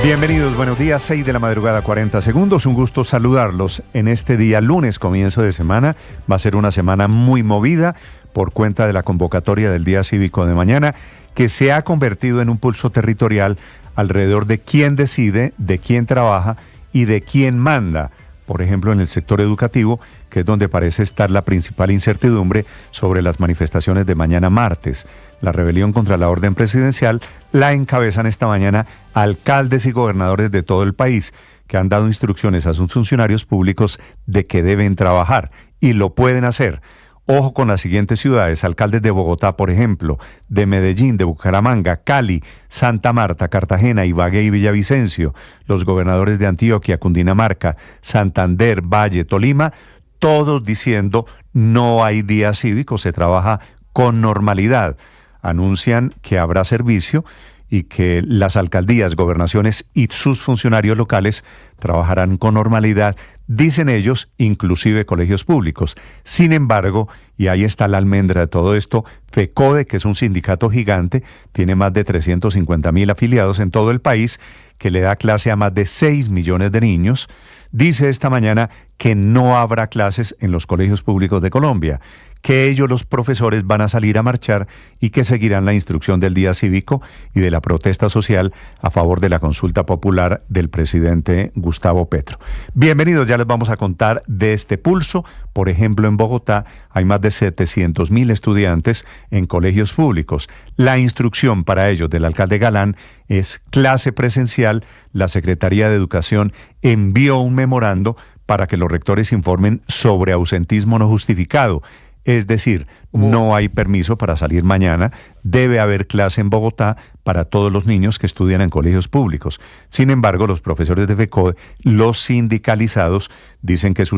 Bienvenidos, buenos días, 6 de la madrugada, 40 segundos. Un gusto saludarlos en este día lunes, comienzo de semana. Va a ser una semana muy movida por cuenta de la convocatoria del Día Cívico de mañana, que se ha convertido en un pulso territorial alrededor de quién decide, de quién trabaja y de quién manda. Por ejemplo, en el sector educativo, que es donde parece estar la principal incertidumbre sobre las manifestaciones de mañana martes. La rebelión contra la orden presidencial la encabezan esta mañana alcaldes y gobernadores de todo el país, que han dado instrucciones a sus funcionarios públicos de que deben trabajar y lo pueden hacer. Ojo con las siguientes ciudades: alcaldes de Bogotá, por ejemplo, de Medellín, de Bucaramanga, Cali, Santa Marta, Cartagena, Ibagué y Villavicencio, los gobernadores de Antioquia, Cundinamarca, Santander, Valle, Tolima, todos diciendo no hay día cívico, se trabaja con normalidad. Anuncian que habrá servicio y que las alcaldías, gobernaciones y sus funcionarios locales trabajarán con normalidad, dicen ellos, inclusive colegios públicos. Sin embargo, y ahí está la almendra de todo esto, FECODE, que es un sindicato gigante, tiene más de 350.000 afiliados en todo el país, que le da clase a más de 6 millones de niños, dice esta mañana que no habrá clases en los colegios públicos de Colombia, que ellos, los profesores, van a salir a marchar y que seguirán la instrucción del día cívico y de la protesta social a favor de la consulta popular del presidente Gustavo Petro. Bienvenidos, ya les vamos a contar de este pulso. Por ejemplo, en Bogotá hay más de 700.000 estudiantes en colegios públicos. La instrucción para ellos del alcalde Galán es clase presencial. La Secretaría de Educación envió un memorando para que los rectores informen sobre ausentismo no justificado. Es decir, no hay permiso para salir mañana, debe haber clase en Bogotá para todos los niños que estudian en colegios públicos. Sin embargo, los profesores de FECODE, los sindicalizados, dicen que es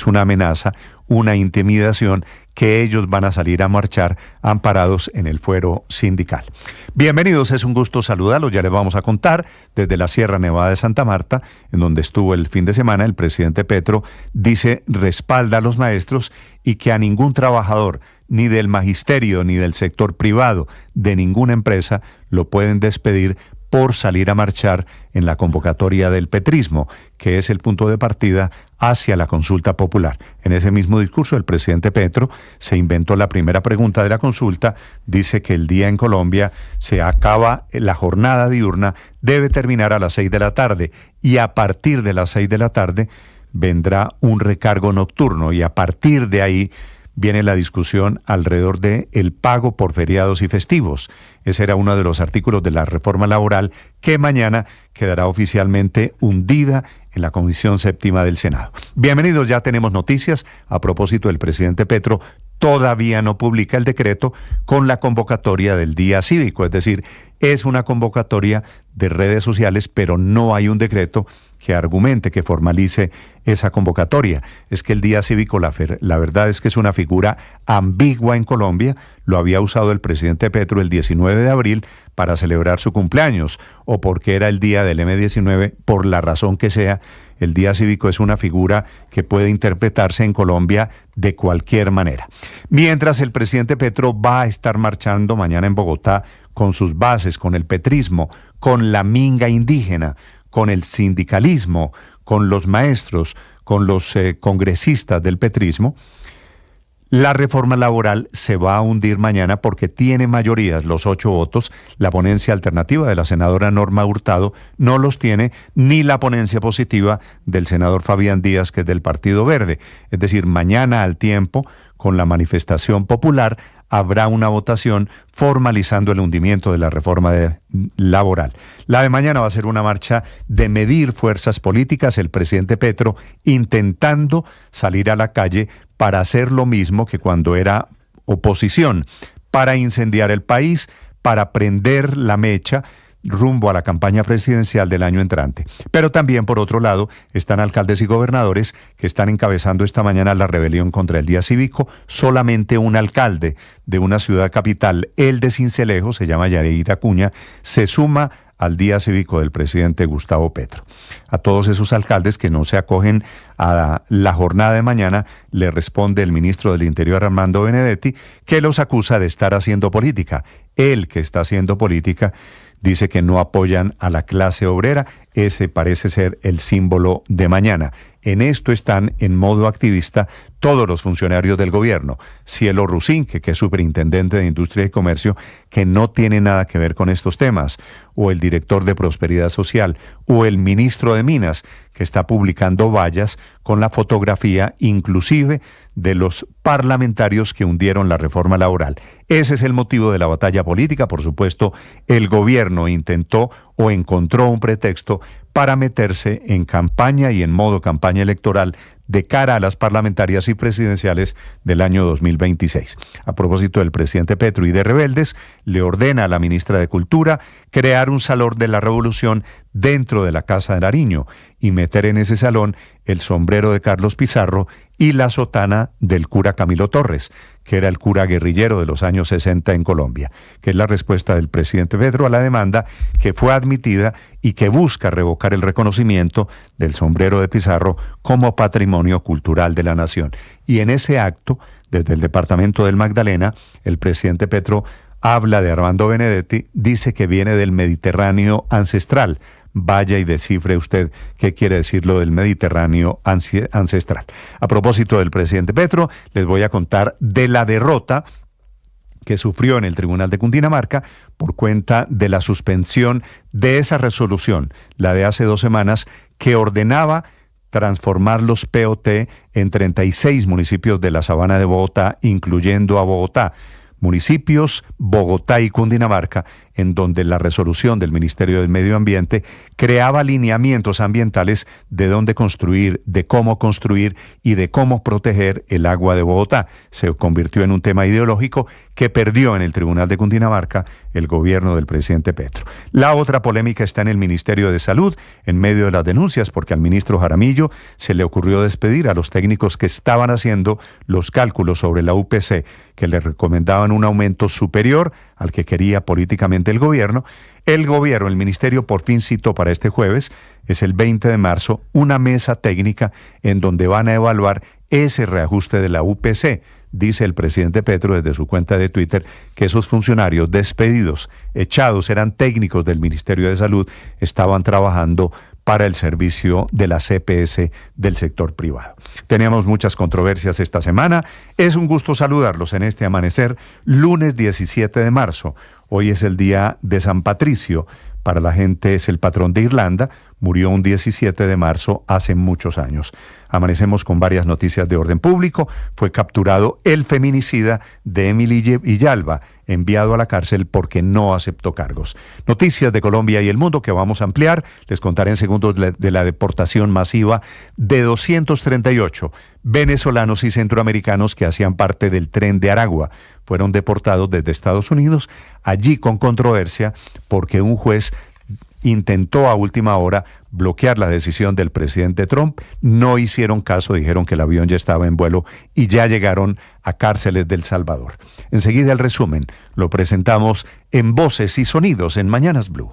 una amenaza, una intimidación, que ellos van a salir a marchar amparados en el fuero sindical. Bienvenidos, es un gusto saludarlos. Ya les vamos a contar desde la Sierra Nevada de Santa Marta, en donde estuvo el fin de semana. El presidente Petro dice respalda a los maestros y que a ningún trabajador, ni del magisterio, ni del sector privado, de ninguna empresa, lo pueden despedir por salir a marchar en la convocatoria del petrismo, que es el punto de partida hacia la consulta popular. En ese mismo discurso, el presidente Petro se inventó la primera pregunta de la consulta, dice que el día en Colombia se acaba, la jornada diurna debe terminar a las 6 de la tarde, y a partir de las 6 de la tarde vendrá un recargo nocturno, y a partir de ahí viene la discusión alrededor de el pago por feriados y festivos. Ese era uno de los artículos de la reforma laboral que mañana quedará oficialmente hundida en la Comisión Séptima del Senado. Bienvenidos, ya tenemos noticias. A propósito, el presidente Petro todavía no publica el decreto con la convocatoria del día cívico, es decir, es una convocatoria de redes sociales, pero no hay un decreto que argumente, que formalice esa convocatoria. Es que el día cívico, la verdad es que es una figura ambigua en Colombia. Lo había usado el presidente Petro el 19 de abril para celebrar su cumpleaños, o porque era el día del M-19, por la razón que sea. El día cívico es una figura que puede interpretarse en Colombia de cualquier manera. Mientras el presidente Petro va a estar marchando mañana en Bogotá con sus bases, con el petrismo, con la minga indígena, con el sindicalismo, con los maestros, con los congresistas del petrismo, la reforma laboral se va a hundir mañana porque tiene mayorías, los 8 votos. La ponencia alternativa de la senadora Norma Hurtado no los tiene, ni la ponencia positiva del senador Fabián Díaz, que es del Partido Verde. Es decir, mañana al tiempo, con la manifestación popular, habrá una votación formalizando el hundimiento de la reforma laboral. La de mañana va a ser una marcha de medir fuerzas políticas, el presidente Petro intentando salir a la calle para hacer lo mismo que cuando era oposición, para incendiar el país, para prender la mecha rumbo a la campaña presidencial del año entrante. Pero también, por otro lado, están alcaldes y gobernadores que están encabezando esta mañana la rebelión contra el día cívico. Solamente un alcalde de una ciudad capital, el de Sincelejo, se llama Yareir Acuña, se suma al día cívico del presidente Gustavo Petro. A todos esos alcaldes que no se acogen a la jornada de mañana, le responde el ministro del Interior, Armando Benedetti, que los acusa de estar haciendo política. Él, que está haciendo política, dice que no apoyan a la clase obrera. Ese parece ser el símbolo de mañana. En esto están en modo activista todos los funcionarios del gobierno. Cielo Rusinque, que es superintendente de Industria y Comercio, que no tiene nada que ver con estos temas, o el director de Prosperidad Social, o el ministro de Minas, que está publicando vallas con la fotografía inclusive de los parlamentarios que hundieron la reforma laboral. Ese es el motivo de la batalla política. Por supuesto, el gobierno intentó o encontró un pretexto para meterse en campaña y en modo campaña electoral de cara a las parlamentarias y presidenciales del año 2026. A propósito del presidente Petro y de rebeldes, le ordena a la ministra de Cultura crear un salón de la revolución dentro de la Casa de Nariño y meter en ese salón el sombrero de Carlos Pizarro y la sotana del cura Camilo Torres, que era el cura guerrillero de los años 60 en Colombia, que es la respuesta del presidente Petro a la demanda que fue admitida y que busca revocar el reconocimiento del sombrero de Pizarro como patrimonio cultural de la nación. Y en ese acto, desde el departamento del Magdalena, el presidente Petro habla de Armando Benedetti, dice que viene del Mediterráneo ancestral. Vaya y descifre usted qué quiere decir lo del Mediterráneo ancestral. A propósito del presidente Petro, les voy a contar de la derrota que sufrió en el Tribunal de Cundinamarca por cuenta de la suspensión de esa resolución, la de hace 2 semanas, que ordenaba transformar los POT en 36 municipios de la Sabana de Bogotá, incluyendo a Bogotá. Municipios, Bogotá y Cundinamarca, en donde la resolución del Ministerio del Medio Ambiente creaba lineamientos ambientales de dónde construir, de cómo construir y de cómo proteger el agua de Bogotá. Se convirtió en un tema ideológico que perdió en el Tribunal de Cundinamarca el gobierno del presidente Petro. La otra polémica está en el Ministerio de Salud, en medio de las denuncias, porque al ministro Jaramillo se le ocurrió despedir a los técnicos que estaban haciendo los cálculos sobre la UPC, que le recomendaban un aumento superior al que quería políticamente el gobierno. El ministerio por fin citó para este jueves, es el 20 de marzo, una mesa técnica en donde van a evaluar ese reajuste de la UPC. Dice el presidente Petro desde su cuenta de Twitter que esos funcionarios despedidos, echados, eran técnicos del Ministerio de Salud, estaban trabajando para el servicio de la CPS del sector privado. Teníamos muchas controversias esta semana. Es un gusto saludarlos en este amanecer, lunes 17 de marzo. Hoy es el día de San Patricio. Para la gente es el patrón de Irlanda. Murió un 17 de marzo hace muchos años. Amanecemos con varias noticias de orden público. Fue capturado el feminicida de Emily Villalba, enviado a la cárcel porque no aceptó cargos. Noticias de Colombia y el mundo que vamos a ampliar. Les contaré en segundos de la deportación masiva de 238 venezolanos y centroamericanos que hacían parte del Tren de Aragua. Fueron deportados desde Estados Unidos, allí con controversia porque un juez intentó a última hora bloquear la decisión del presidente Trump. No hicieron caso, dijeron que el avión ya estaba en vuelo y ya llegaron a cárceles de El Salvador. Enseguida el resumen lo presentamos en Voces y Sonidos en Mañanas Blue.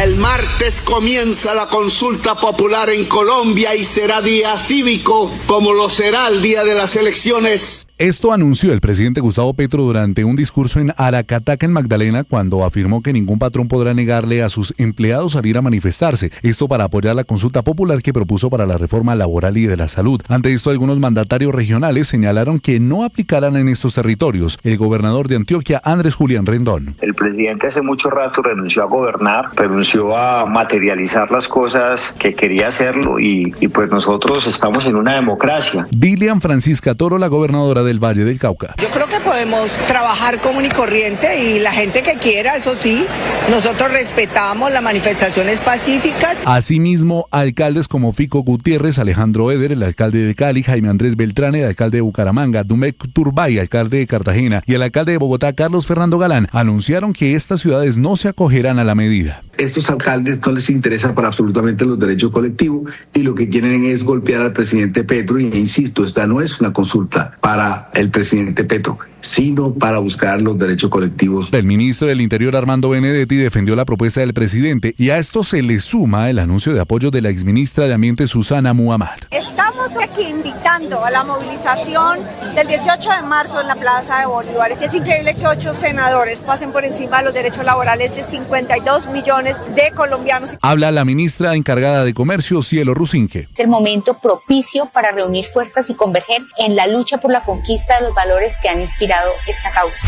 El martes comienza la consulta popular en Colombia y será día cívico, como lo será el día de las elecciones. Esto anunció el presidente Gustavo Petro durante un discurso en Aracataca, en Magdalena, cuando afirmó que ningún patrón podrá negarle a sus empleados salir a manifestarse. Esto para apoyar la consulta popular que propuso para la reforma laboral y de la salud. Ante esto, algunos mandatarios regionales señalaron que no aplicarán en estos territorios. El gobernador de Antioquia, Andrés Julián Rendón. El presidente hace mucho rato renunció a gobernar, renunció a materializar las cosas que quería hacerlo y pues nosotros estamos en una democracia. Dilian Francisca Toro, la gobernadora del Valle del Cauca. Yo creo que podemos trabajar común y corriente y la gente que quiera, eso sí, nosotros respetamos las manifestaciones pacíficas. Asimismo, alcaldes como Fico Gutiérrez, Alejandro Eder, el alcalde de Cali, Jaime Andrés Beltrán, el alcalde de Bucaramanga, Dumek Turbay, alcalde de Cartagena, y el alcalde de Bogotá, Carlos Fernando Galán, anunciaron que estas ciudades no se acogerán a la medida. Estos alcaldes no les interesa para absolutamente los derechos colectivos y lo que quieren es golpear al presidente Petro y insisto, esta no es una consulta para el presidente Petro, sino para buscar los derechos colectivos. El ministro del Interior, Armando Benedetti, defendió la propuesta del presidente y a esto se le suma el anuncio de apoyo de la exministra de Ambiente, Susana Muhammad. Estamos aquí invitando a la movilización del 18 de marzo en la Plaza de Bolívar. Es increíble que 8 senadores pasen por encima de los derechos laborales de 52 millones de colombianos. Habla la ministra encargada de Comercio, Cielo Rusinque. Es el momento propicio para reunir fuerzas y converger en la lucha por la conquista de los valores que han inspirado esta causa.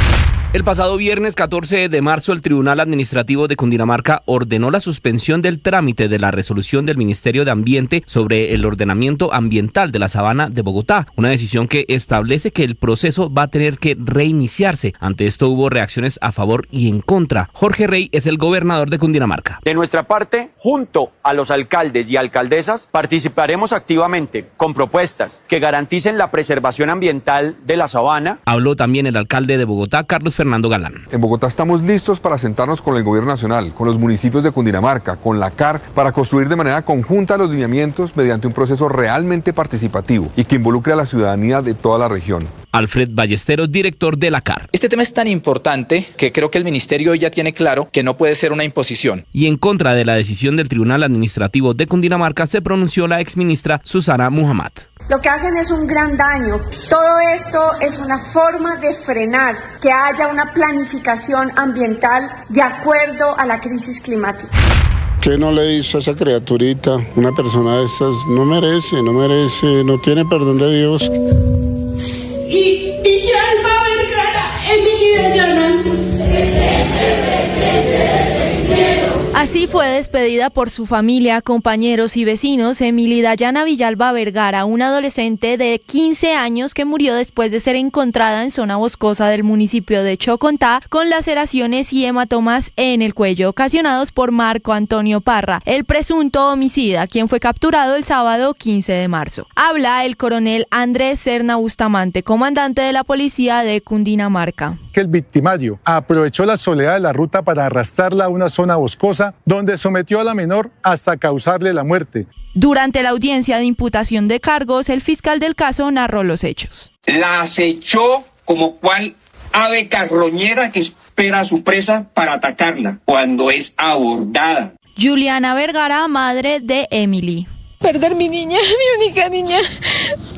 El pasado viernes 14 de marzo, el Tribunal Administrativo de Cundinamarca ordenó la suspensión del trámite de la resolución del Ministerio de Ambiente sobre el ordenamiento ambiental de la Sabana de Bogotá, una decisión que establece que el proceso va a tener que reiniciarse. Ante esto hubo reacciones a favor y en contra. Jorge Rey es el gobernador de Cundinamarca. De nuestra parte, junto a los alcaldes y alcaldesas, participaremos activamente con propuestas que garanticen la preservación ambiental de la sabana. Habló también el alcalde de Bogotá, Carlos Fernando Galán. En Bogotá estamos listos para sentarnos con el gobierno nacional, con los municipios de Cundinamarca, con la CAR, para construir de manera conjunta los lineamientos mediante un proceso realmente participativo y que involucre a la ciudadanía de toda la región. Alfred Ballesteros, director de la CAR. Este tema es tan importante que creo que el ministerio ya tiene claro que no puede ser una imposición. Y en contra de la decisión del Tribunal Administrativo de Cundinamarca se pronunció la exministra Susana Muhammad. Lo que hacen es un gran daño. Todo esto es una forma de frenar que haya una planificación ambiental de acuerdo a la crisis climática. ¿Qué no le hizo a esa criaturita? Una persona de esas no merece, no tiene perdón de Dios. Y Yalba Vergara, Emily Dayana. Así fue despedida por su familia, compañeros y vecinos Emily Dayana Villalba Vergara, una adolescente de 15 años que murió después de ser encontrada en zona boscosa del municipio de Chocontá con laceraciones y hematomas en el cuello ocasionados por Marco Antonio Parra, el presunto homicida, quien fue capturado el sábado 15 de marzo. Habla el coronel Andrés Serna Bustamante, comandante de la policía de Cundinamarca. Que el victimario aprovechó la soledad de la ruta para arrastrarla a una zona boscosa donde sometió a la menor hasta causarle la muerte. Durante la audiencia de imputación de cargos, el fiscal del caso narró los hechos. La acechó como cual ave carroñera que espera a su presa para atacarla cuando es abordada. Juliana Vergara, madre de Emily. Perder mi niña, mi única niña,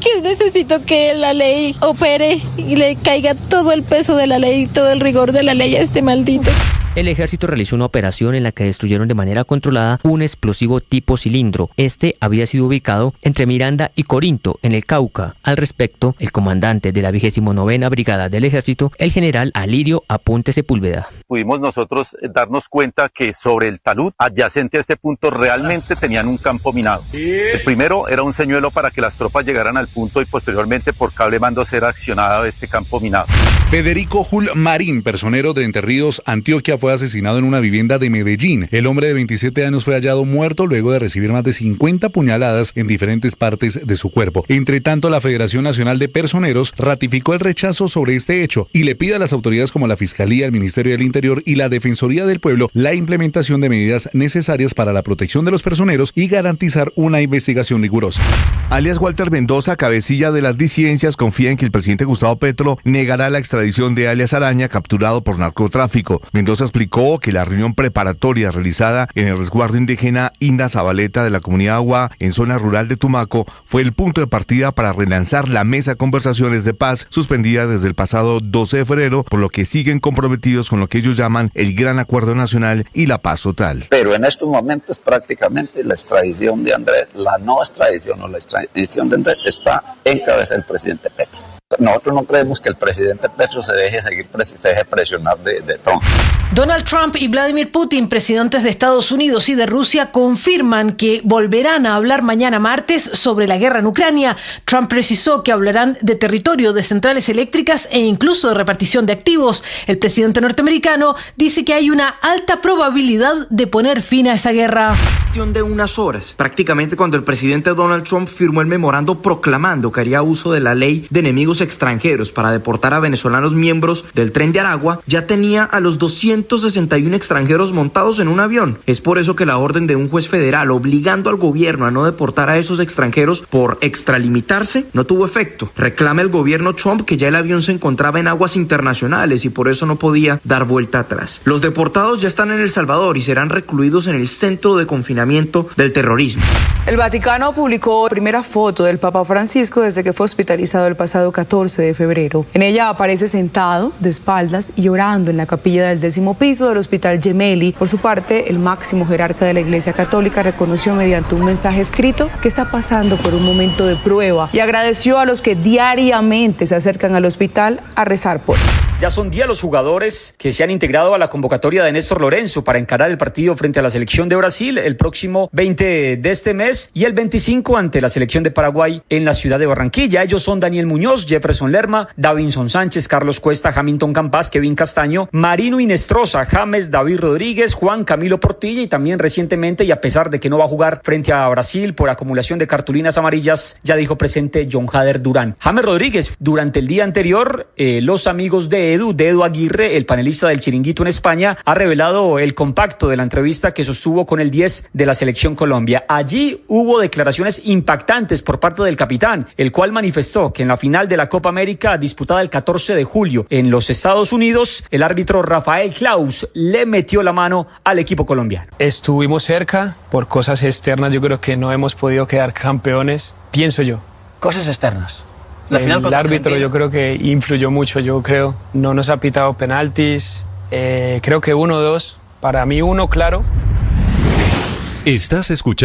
que necesito que la ley opere y le caiga todo el peso de la ley y todo el rigor de la ley a este maldito. El ejército realizó una operación en la que destruyeron de manera controlada un explosivo tipo cilindro. Este había sido ubicado entre Miranda y Corinto, en el Cauca. Al respecto, el comandante de la 29ª Brigada del Ejército, el general Alirio Aponte Sepúlveda. Pudimos nosotros darnos cuenta que sobre el talud, adyacente a este punto, realmente tenían un campo minado. El primero era un señuelo para que las tropas llegaran al punto y posteriormente por cable mando ser accionado este campo minado. Federico Jul Marín, personero de Entre Ríos, Antioquia, fue asesinado en una vivienda de Medellín. El hombre de 27 años fue hallado muerto luego de recibir más de 50 puñaladas en diferentes partes de su cuerpo. Entre tanto, la Federación Nacional de Personeros ratificó el rechazo sobre este hecho y le pide a las autoridades como la Fiscalía, el Ministerio del Interior y la Defensoría del Pueblo la implementación de medidas necesarias para la protección de los personeros y garantizar una investigación rigurosa. Alias Walter Mendoza, cabecilla de las disidencias, confía en que el presidente Gustavo Petro negará la extradición de alias Araña, capturado por narcotráfico. Mendoza explicó que la reunión preparatoria realizada en el resguardo indígena Inda Zabaleta de la comunidad Agua en zona rural de Tumaco fue el punto de partida para relanzar la mesa de conversaciones de paz suspendida desde el pasado 12 de febrero, por lo que siguen comprometidos con lo que ellos llaman el Gran Acuerdo Nacional y la paz total. Pero en estos momentos prácticamente la extradición de Andrés, la no extradición o la extradición de Andrés está en cabeza del presidente Petro. Nosotros no creemos que el presidente Petro se deje presionar de Trump. Donald Trump y Vladimir Putin, presidentes de Estados Unidos y de Rusia, confirman que volverán a hablar mañana martes sobre la guerra en Ucrania. Trump precisó que hablarán de territorio, de centrales eléctricas e incluso de repartición de activos. El presidente norteamericano dice que hay una alta probabilidad de poner fin a esa guerra. cuestión de unas horas, prácticamente cuando el presidente Donald Trump firmó el memorando proclamando que haría uso de la ley de enemigos extranjeros para deportar a venezolanos miembros del Tren de Aragua, ya tenía a los 261 extranjeros montados en un avión. Es por eso que la orden de un juez federal obligando al gobierno a no deportar a esos extranjeros por extralimitarse no tuvo efecto. Reclama el gobierno Trump que ya el avión se encontraba en aguas internacionales y por eso no podía dar vuelta atrás. Los deportados ya están en El Salvador y serán recluidos en el centro de confinamiento del terrorismo. El Vaticano publicó primera foto del Papa Francisco desde que fue hospitalizado el pasado 14 de febrero. En ella aparece sentado, de espaldas y orando en la capilla del 10º piso del Hospital Gemelli. Por su parte, el máximo jerarca de la Iglesia Católica reconoció mediante un mensaje escrito que está pasando por un momento de prueba y agradeció a los que diariamente se acercan al hospital a rezar por él. Ya son 10 los jugadores que se han integrado a la convocatoria de Néstor Lorenzo para encarar el partido frente a la selección de Brasil el próximo 20 de este mes y el 25 ante la selección de Paraguay en la ciudad de Barranquilla. Ellos son Daniel Muñoz, Jefferson Lerma, Davinson Sánchez, Carlos Cuesta, Hamilton Campas, Kevin Castaño, Marino Inestrosa, James David Rodríguez, Juan Camilo Portilla y también recientemente, y a pesar de que no va a jugar frente a Brasil por acumulación de cartulinas amarillas, ya dijo presente John Hader Durán. James Rodríguez, durante el día anterior, los amigos de Edu Aguirre, el panelista del Chiringuito en España, ha revelado el compacto de la entrevista que sostuvo con el 10 de la selección Colombia. Allí hubo declaraciones impactantes por parte del capitán, el cual manifestó que en la final de la Copa América disputada el 14 de julio en los Estados Unidos, el árbitro Rafael Klaus le metió la mano al equipo colombiano. Estuvimos cerca, por cosas externas yo creo que no hemos podido quedar campeones, pienso yo. Cosas externas. El árbitro yo creo que influyó mucho, yo creo. No nos ha pitado penaltis, creo que 1 o 2, para mí 1 claro. Estás escuchando